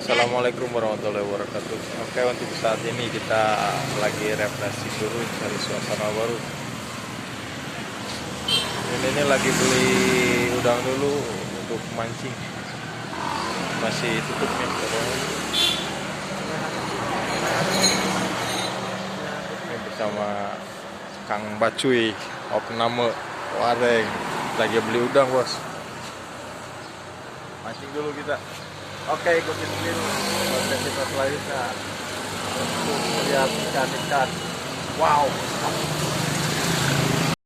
Assalamualaikum warahmatullahi wabarakatuh. Oke, untuk saat ini kita lagi refreshing dulu, cari suasana baru. Ini lagi beli udang dulu untuk mancing. Masih tutup nih pokoknya. Ini bersama Kang Bacuy, opname Wareng. Lagi beli udang, bos. Mancing dulu kita. Oke, ikutin dulu konten kita selanjutnya untuk melihat ikan-ikan. Wow.